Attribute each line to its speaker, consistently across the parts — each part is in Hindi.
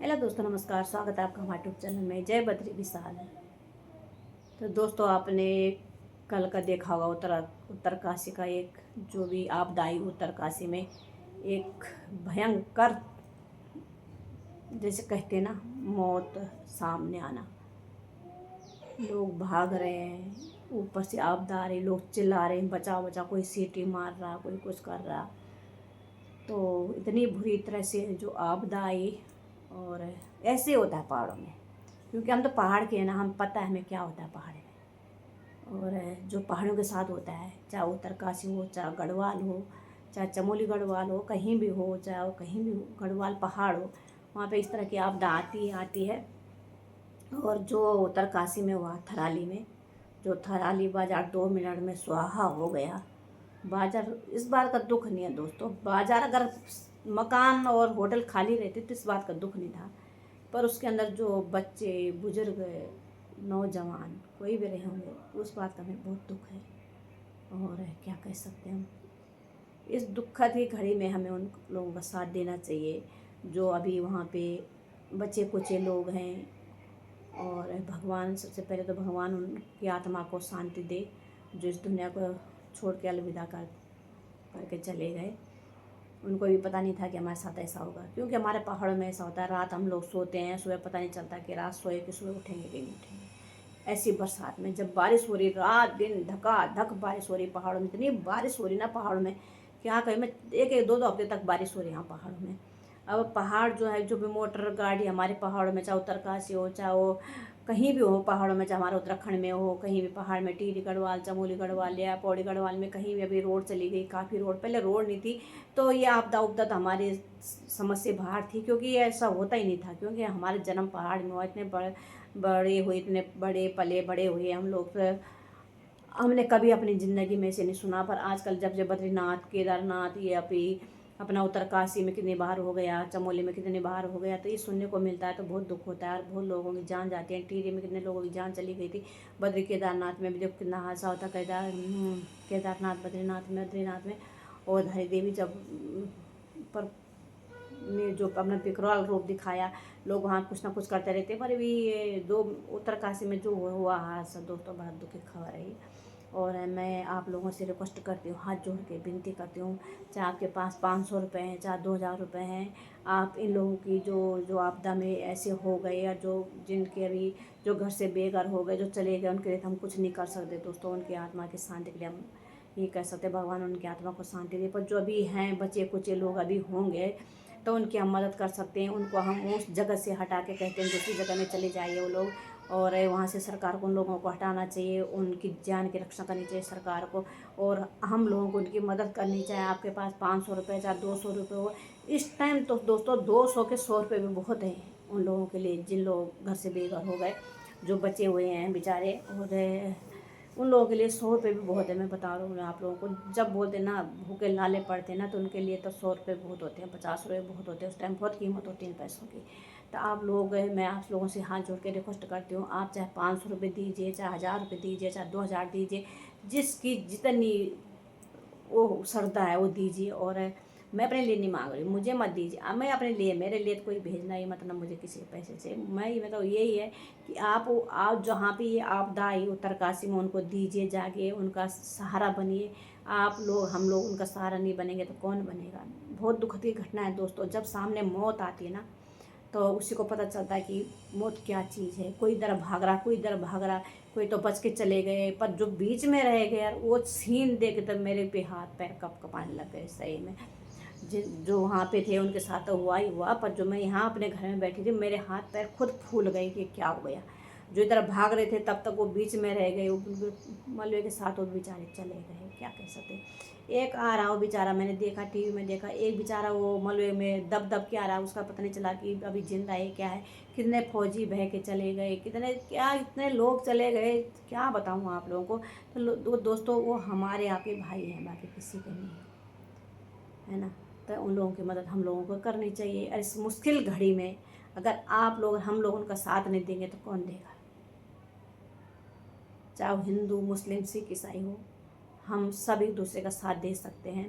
Speaker 1: हेलो दोस्तों, नमस्कार। स्वागत है आपका हमारे यूट्यूब चैनल में। जय बद्री विशाल है। तो दोस्तों, आपने कल का देखा होगा उत्तरकाशी का एक जो भी आपदा आई उत्तरकाशी में, एक भयंकर, जैसे कहते हैं ना, मौत सामने आना। लोग भाग रहे हैं, ऊपर से आपदा आ रही, लोग चिल्ला रहे हैं बचाओ बचाओ, कोई सीटी मार रहा, कोई कुछ कर रहा। तो इतनी बुरी तरह से जो आपदा आई, और ऐसे होता है पहाड़ों में, क्योंकि हम तो पहाड़ के हैं ना, हम पता है हमें क्या होता है पहाड़ में। और जो पहाड़ों के साथ होता है, चाहे उत्तरकाशी हो, चाहे गढ़वाल हो, चाहे चमोली गढ़वाल हो, कहीं भी हो, चाहे वो कहीं भी हो, गढ़वाल पहाड़ हो, वहाँ पे इस तरह की आपदा आती है। और जो उत्तरकाशी में हुआ, थराली में, जो थराली बाजार 2 मिनट में स्वाहा हो गया। बाजार, इस बात का दुख नहीं है दोस्तों, बाजार अगर मकान और होटल खाली रहते तो इस बात का दुख नहीं था, पर उसके अंदर जो बच्चे, बुजुर्ग, नौजवान कोई भी रहे होंगे, उस बात का हमें बहुत दुख है। और क्या कह सकते हैं हम, इस दुखद की घड़ी में हमें उन लोगों का साथ देना चाहिए जो अभी वहाँ पे बचे कुचे लोग हैं। और भगवान, सबसे पहले तो भगवान उनकी आत्मा को शांति दे, जो इस दुनिया को छोड़ के अलविदा करके चले गए। उनको भी पता नहीं था कि हमारे साथ ऐसा होगा, क्योंकि हमारे पहाड़ों में ऐसा होता है, रात हम लोग सोते हैं, सुबह पता नहीं चलता कि रात सोए कि सुबह उठेंगे कि नहीं उठेंगे। ऐसी बरसात में जब बारिश हो रही, रात दिन धकाधक बारिश हो रही पहाड़ों में, इतनी बारिश हो रही ना पहाड़ों में, क्या कहें मैं, एक एक दो दो हफ्ते तक बारिश हो रही है यहाँ पहाड़ों में। अब पहाड़ जो है, जो भी मोटर गाड़ी हमारे पहाड़ों में, चाहे उत्तरकाशी हो, चाहे वो कहीं भी हो पहाड़ों में, चाहे हमारे उत्तराखंड में हो, कहीं भी पहाड़ में, टिहरी गढ़वाल, चमोली गढ़वाल या पौड़ी गढ़वाल में, कहीं भी अभी रोड चली गई, काफ़ी रोड, पहले रोड नहीं थी। तो ये आपदा उपदा तो हमारी समझ से बाहर थी, क्योंकि ये ऐसा होता ही नहीं था, क्योंकि हमारे जन्म पहाड़ में हुआ, इतने बड़े हुए, इतने बड़े पले बड़े हुए हम लोग। हमने कभी अपनी ज़िंदगी में से नहीं सुना, पर आजकल जब जब बद्रीनाथ, केदारनाथ, ये अभी अपना उत्तरकाशी में कितनी बार हो गया, चमोली में कितनी बार हो गया, तो ये सुनने को मिलता है तो बहुत दुख होता है। और बहुत लोगों की जान जाती है, टिहरी में कितने लोगों की जान चली गई थी। बद्री केदारनाथ में भी जब कितना हादसा होता, केदारनाथ, बद्रीनाथ में। और हरी देवी जब पर ने जो अपना विकराल रूप दिखाया, लोग वहाँ कुछ ना कुछ करते रहते, पर भी ये दो उत्तरकाशी में जो हुआ हादसा दोस्तों, बहुत दुखी खबर है ये। और मैं आप लोगों से रिक्वेस्ट करती हूँ, हाथ जोड़ के विनती करती हूँ, चाहे आपके पास 500 रुपये हैं, चाहे 2000 रुपये हैं, आप इन लोगों की जो आपदा में ऐसे हो गए, या जो जिनके अभी जो घर से बेघर हो गए, जो चले गए, उनके लिए तो हम कुछ नहीं कर सकते दोस्तों। उनकी आत्मा की शांति के लिए हम ये कह सकते, भगवान उनकी आत्मा को शांति दे। पर जो अभी हैं बचे कुचे लोग अभी होंगे, तो उनकी हम मदद कर सकते हैं। उनको हम उस जगह से हटा के कहते हैं दूसरी जगह में चले जाइए वो लोग, और वहाँ से सरकार को उन लोगों को हटाना चाहिए, उनकी जान की रक्षा करनी चाहिए सरकार को, और हम लोगों को उनकी मदद करनी चाहिए। आपके पास 500 रुपये, चाहे 200 रुपये हो, इस टाइम तो दोस्तों 200 के 100 रुपये भी बहुत हैं उन लोगों के लिए, जिन लोग घर से बेघर हो गए, जो बचे हुए हैं बेचारे। और उन लोगों के लिए 100 रुपये भी बहुत है। मैं बता रहा हूँ आप लोगों को, जब बोलते ना भूखे लाले पड़ते हैं ना, तो उनके लिए तो 100 रुपये बहुत होते हैं, 50 रुपये बहुत होते हैं, उस टाइम बहुत कीमत होती है इन पैसों की। तो आप लोग, मैं आप लोगों से हाथ जोड़ के रिक्वेस्ट करती हूँ, आप चाहे 500 रुपये दीजिए, चाहे 1000 रुपये दीजिए, चाहे 2000 दीजिए, जिसकी जितनी वो श्रद्धा है वो दीजिए। और मैं अपने लिए नहीं मांग रही, मुझे मत दीजिए, अब मैं अपने लिए, मेरे लिए तो कोई भेजना ही मतलब मुझे किसी के पैसे से, मैं ये मतलब यही है कि आप जहाँ पे ये आपदा आई उत्तरकाशी में, उनको दीजिए, जाके उनका सहारा बनिए। आप लोग, हम लोग उनका सहारा नहीं बनेंगे तो कौन बनेगा। बहुत दुखद की घटना है दोस्तों, जब सामने मौत आती है ना, तो उसी को पता चलता है कि मौत क्या चीज़ है। कोई इधर भाग रहा, कोई इधर भाग रहा, कोई तो बच के चले गए, पर जो बीच में रह गए यार, वो सीन देख तब मेरे पे हाथ पैर कप कपाने लग गए सही में। जो वहाँ पे थे उनके साथ तो हुआ ही हुआ, पर जो मैं यहाँ अपने घर में बैठी थी, मेरे हाथ पैर खुद फूल गए कि क्या हो गया। जो इधर भाग रहे थे तब तक वो बीच में रह गए, वो मलबे के साथ वो बेचारे चले गए, क्या कह सकते। एक आ रहा वो बेचारा, मैंने देखा टीवी में देखा, एक बेचारा वो मलबे में दब दब के आ रहा है, उसका पता नहीं चला कि अभी जिंदा है क्या है। कितने फौजी बह के चले गए, कितने क्या इतने लोग चले गए, क्या बताऊँ आप लोगों को। तो दोस्तों, वो हमारे आपके भाई हैं, बाकी किसी के नहीं है ना। तो उन लोगों की मदद हम लोगों को करनी चाहिए। और इस मुश्किल घड़ी में अगर आप लोग, हम लोग उनका साथ नहीं देंगे तो कौन देगा। चाहे हिंदू, मुस्लिम, सिख, ईसाई हो, हम सब एक दूसरे का साथ दे सकते हैं।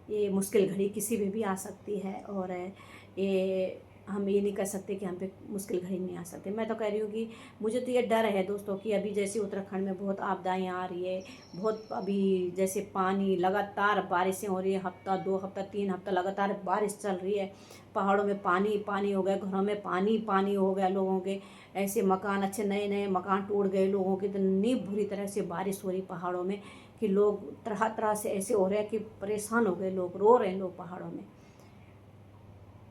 Speaker 1: ये मुश्किल घड़ी किसी भी आ सकती है, और ये हम ये नहीं कर सकते कि हम पे मुश्किल घड़ी नहीं आ सकते। मैं तो कह रही हूँ कि मुझे तो ये डर है दोस्तों कि अभी जैसे उत्तराखंड में बहुत आपदाएं आ रही है, बहुत अभी जैसे पानी लगातार बारिशें हो रही है, हफ्ता 2 हफ्ता 3 हफ्ता लगातार बारिश चल रही है, पहाड़ों में पानी पानी हो गया, घरों में पानी पानी हो गया, लोगों के ऐसे मकान, अच्छे नए नए मकान टूट गए लोगों की। इतनी बुरी तरह से बारिश हो रही पहाड़ों में कि लोग तरह तरह से ऐसे हो रहे हैं कि परेशान हो गए लोग, रो रहे हैं लोग पहाड़ों में।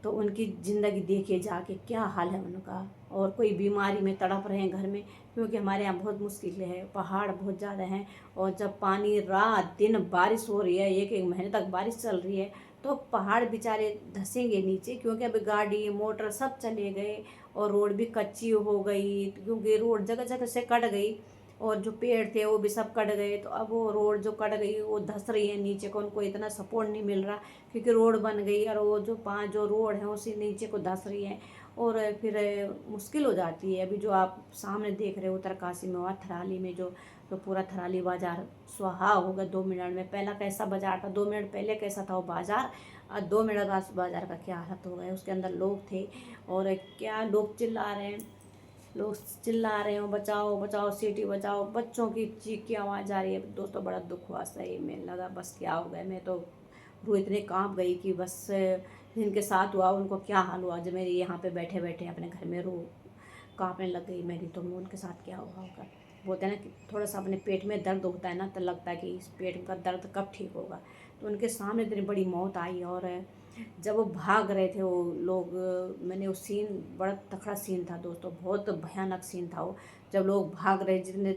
Speaker 1: तो उनकी ज़िंदगी देखिए जाके क्या हाल है उनका, और कोई बीमारी में तड़प रहे हैं घर में, क्योंकि हमारे यहाँ बहुत मुश्किल है, पहाड़ बहुत ज़्यादा हैं। और जब पानी रात दिन बारिश हो रही है, एक एक महीने तक बारिश चल रही है, तो पहाड़ बेचारे धंसेंगे नीचे, क्योंकि अभी गाड़ी मोटर सब चले गए और रोड भी कच्ची हो गई, क्योंकि रोड जगह जगह से कट गई और जो पेड़ थे वो भी सब कट गए। तो अब वो रोड जो कट गई वो धंस रही है नीचे को, उनको इतना सपोर्ट नहीं मिल रहा क्योंकि रोड बन गई, और वो जो 5 जो रोड है उसी नीचे को धंस रही है और फिर मुश्किल हो जाती है। अभी जो आप सामने देख रहे हो उत्तरकाशी में हुआ, थराली में जो पूरा थराली बाजार स्वाहा हो गया 2 मिनट में। पहला कैसा बाजार था, 2 मिनट पहले कैसा था वो बाजार, और 2 मिनट बाद बाजार का क्या हालत हो गया। उसके अंदर लोग थे और क्या लोग चिल्ला रहे हैं, लोग चिल्ला रहे हो बचाओ बचाओ सिटी बचाओ, बच्चों की चीख की आवाज़ आ रही है। दोस्तों बड़ा दुख हुआ सही में, लगा बस क्या हो गया, मैं तो रूह इतने कांप गई कि बस जिनके साथ हुआ उनको क्या हाल हुआ, जो मेरी यहाँ पे बैठे बैठे अपने घर में रूह कांपने लग गई मेरी, तो उनके साथ क्या हुआ होगा। बोलते हैं ना कि थोड़ा सा अपने पेट में दर्द होता है ना, तो लगता है कि इस पेट का दर्द कब ठीक होगा। तो उनके सामने इतनी बड़ी मौत आई, और जब वो भाग रहे थे वो लोग, मैंने वो सीन, बड़ा तगड़ा सीन था दोस्तों, बहुत भयानक सीन था वो। जब लोग भाग रहे, जितने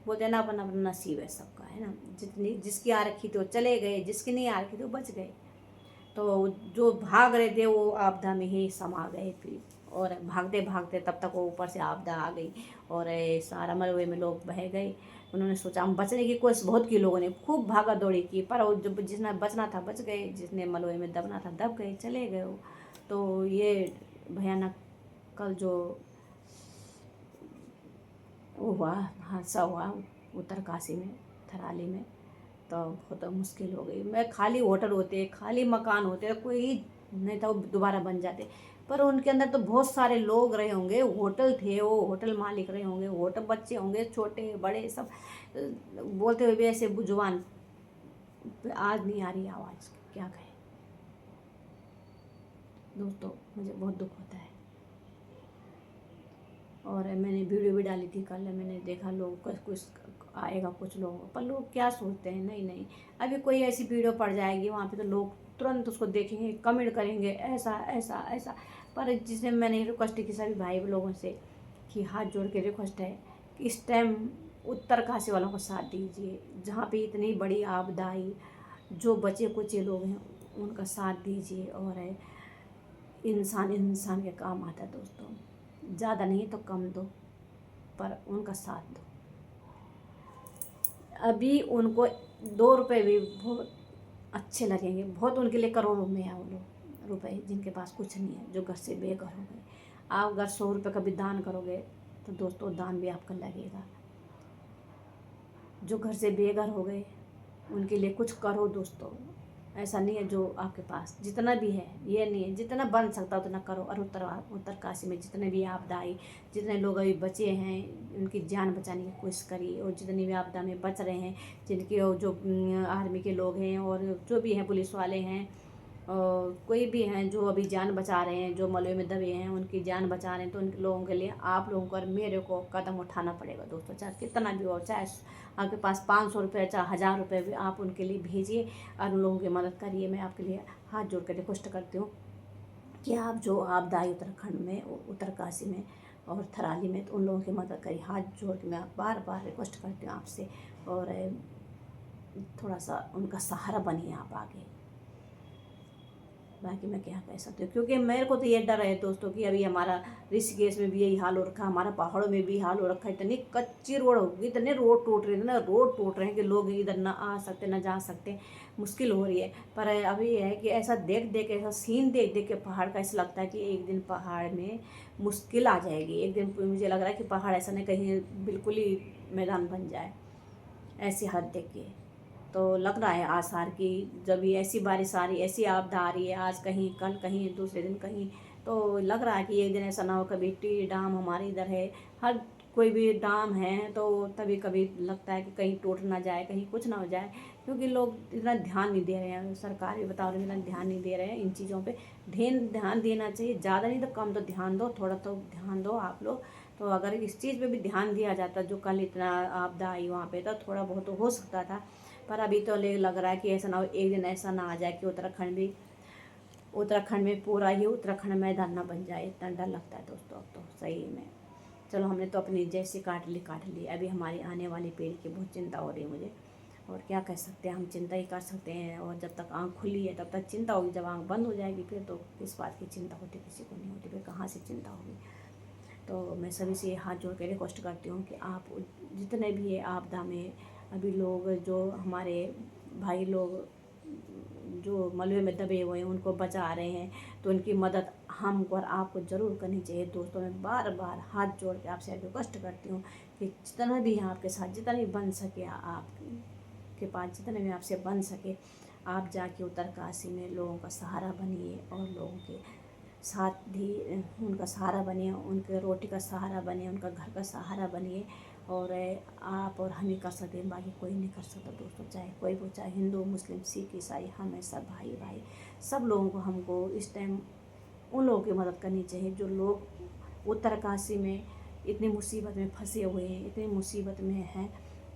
Speaker 1: बोलते हैं ना अपना अपना नसीब है सबका, है ना, जितनी जिसकी आ रखी थी वो चले गए, जिसकी नहीं आ रखी थी वो बच गए। तो जो भाग रहे थे वो आपदा में ही समा गए फिर, और भागते भागते तब तक वो ऊपर से आपदा आ गई और सारा मलबे में लोग बह गए। उन्होंने सोचा हम बचने की कोशिश बहुत की, लोगों ने खूब भागा दौड़ी की, पर वो जो जिसने बचना था बच गए, जिसने मलबे में दबना था दब गए, चले गए वो। तो ये भयानक कल जो वो हुआ, हादसा हुआ उत्तरकाशी में, थराली में, तो बहुत मुश्किल हो गई। मैं खाली होटल होते, खाली मकान होते, कोई नहीं था, वो दोबारा बन जाते, पर उनके अंदर तो बहुत सारे लोग रहे होंगे, होटल थे, वो होटल मालिक रहे होंगे, होटल बच्चे होंगे छोटे बड़े सब, बोलते हुए भी ऐसे जुबान आज नहीं आ रही आवाज़, क्या कहे दोस्तों, मुझे बहुत दुख होता है। और मैंने वीडियो भी डाली थी कल, मैंने देखा लोग कुछ आएगा कुछ लोग, पर लोग क्या सोचते हैं, नहीं नहीं, अभी कोई ऐसी वीडियो पड़ जाएगी वहाँ पे तो लोग तुरंत उसको देखेंगे, कमेंट करेंगे ऐसा ऐसा ऐसा। पर जिसने मैंने रिक्वेस्ट की सभी भाई लोगों से कि हाथ जोड़ के रिक्वेस्ट है कि इस टाइम उत्तरकाशी वालों को साथ दीजिए, जहाँ पे इतनी बड़ी आपदा आई, जो बचे कुचे लोग हैं उनका साथ दीजिए। और इंसान इंसान के काम आता है दोस्तों, ज़्यादा नहीं तो कम दो, पर उनका साथ दो। अभी उनको 2 रुपए भी बहुत अच्छे लगेंगे, बहुत उनके लिए करोड़ों में है वो लोग रुपए, जिनके पास कुछ नहीं है, जो घर से बेघर हो गए। आप अगर 100 रुपये का भी दान करोगे तो दोस्तों दान भी आपका लगेगा। जो घर से बेघर हो गए उनके लिए कुछ करो दोस्तों, ऐसा नहीं है जो आपके पास जितना भी है, ये नहीं है, जितना बन सकता उतना करो। और उत्तरकाशी में जितने भी आपदा आई, जितने लोग अभी बचे हैं उनकी जान बचाने की कोशिश करिए, और जितनी भी आपदा में बच रहे हैं, जिनके जो आर्मी के लोग हैं और जो भी हैं पुलिस वाले हैं, और कोई भी हैं जो अभी जान बचा रहे हैं, जो मलबे में दबे हैं उनकी जान बचा रहे हैं, तो उन लोगों के लिए आप लोगों को और मेरे को कदम उठाना पड़ेगा दोस्तों, चाहे कितना भी हो, चाहे आपके पास 500 रुपये चाहे 1000 रुपये भी आप उनके लिए भेजिए और उन लोगों की मदद करिए। मैं आपके लिए हाथ जोड़ कर रिक्वेस्ट करती हूँ कि आप जो आपदा आई उत्तराखंड में, उत्तरकाशी में और थराली में, तो उन लोगों की मदद करिए। हाथ जोड़ के मैं बार बार रिक्वेस्ट करती हूँ आपसे, और थोड़ा सा उनका सहारा बनिए आप आगे। बाकी मैं क्या कह सकती हूँ, क्योंकि मेरे को तो ये डर है दोस्तों कि अभी हमारा ऋषिकेश में भी यही हाल हो रखा है, हमारा पहाड़ों में भी हाल हो रखा है। इतनी कच्ची रोड होगी, इतने रोड टूट रहे हैं ना, रोड टूट रहे हैं कि लोग इधर ना आ सकते ना जा सकते, मुश्किल हो रही है। पर अभी ये है कि ऐसा देख देख, ऐसा सीन देख देख के पहाड़ का ऐसा लगता है कि एक दिन पहाड़ में मुश्किल आ जाएगी। एक दिन मुझे लग रहा है कि पहाड़ ऐसा नहीं कहीं बिल्कुल ही मैदान बन जाए, ऐसी हालत देख के। तो लग रहा है आसार कि जब ये ऐसी बारिश आ रही, ऐसी आपदा आ रही है, आज कहीं कल कहीं दूसरे दिन कहीं, तो लग रहा है कि एक दिन ऐसा ना हो। कभी टी डाम हमारे इधर है, हर कोई भी डाम है, तो तभी कभी लगता है कि कहीं टूट ना जाए, कहीं कुछ ना हो जाए, क्योंकि लोग इतना ध्यान नहीं दे रहे हैं। सरकार भी बता रही है इतना ध्यान नहीं दे रहे हैं इन चीज़ों पे। ध्यान देना चाहिए, ज़्यादा नहीं तो कम तो ध्यान दो, थोड़ा तो ध्यान दो आप लोग। तो अगर इस चीज़ पे भी ध्यान दिया जाता, जो कल इतना आपदा आई वहाँ पे, तो थोड़ा बहुत तो हो सकता था। पर अभी तो लग रहा है कि ऐसा ना हो, एक दिन ऐसा ना आ जाए कि उत्तराखंड में पूरा ही उत्तराखंड मैदान ना बन जाए। इतना डर लगता है दोस्तों अब तो सही में। चलो, हमने तो अपनी जैसे काट ली। अभी हमारी आने वाली पीढ़ी की बहुत चिंता हो रही है मुझे। और क्या कह सकते हैं, हम चिंता ही कर सकते हैं। और जब तक आँख खुली है तब तक चिंता होगी, जब आँख बंद हो जाएगी फिर तो किस बात की चिंता होती, किसी को नहीं होती, फिर कहाँ से चिंता होगी। तो मैं सभी से हाथ जोड़ के रिक्वेस्ट करती हूँ कि आप जितने भी ये आपदा में अभी लोग, जो हमारे भाई लोग जो मलबे में दबे हुए हैं, उनको बचा रहे हैं, तो उनकी मदद हमको और आपको ज़रूर करनी चाहिए। दोस्तों, मैं बार बार हाथ जोड़ के आपसे रिक्वेस्ट करती हूँ कि जितना भी आपके साथ, जितना भी बन सके, आपके पास जितना भी आपसे बन सके, आप जाके उत्तरकाशी में लोगों का सहारा बनिए और लोगों के साथ भी उनका सहारा बनिए, उनके रोटी का सहारा बनिए, उनका घर का सहारा बनिए। और आप और हम ही कर सकते हैं, बाकी कोई नहीं कर सकता दोस्तों। चाहे कोई हो, चाहे हिंदू मुस्लिम सिख ईसाई, हमें सब भाई भाई, सब लोगों को हमको इस टाइम उन लोगों की मदद करनी चाहिए जो लोग उत्तरकाशी में इतनी मुसीबत में फंसे हुए हैं, इतनी मुसीबत में हैं।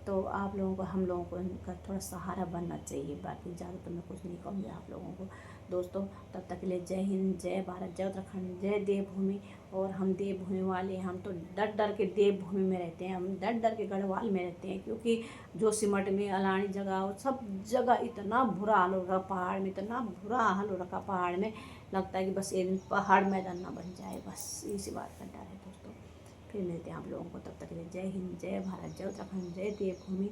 Speaker 1: तो आप लोगों को, हम लोगों को इनका थोड़ा सहारा बनना चाहिए। बाकी ज़्यादा तो मैं कुछ नहीं कहूँगी आप लोगों को दोस्तों। तब तक के लिए जय हिंद, जय भारत, जय उत्तराखंड, जय देवभूमि। और हम देवभूमि वाले, हम तो डर डर के देवभूमि में रहते हैं, हम डर डर के गढ़वाल में रहते हैं, क्योंकि जोशीमठ में, अलानी जगह और सब जगह इतना बुरा हाल हो रहा पहाड़ में, इतना बुरा हाल हो रखा पहाड़ में, लगता है कि बस एक दिन पहाड़ मैदान ना बन जाए, बस इसी बात का डर है दोस्तों। फिर मिलते हैं आप लोगों को, तब तक के लिए जय हिंद, जय भारत, जय उत्तराखंड, जय देवभूमि।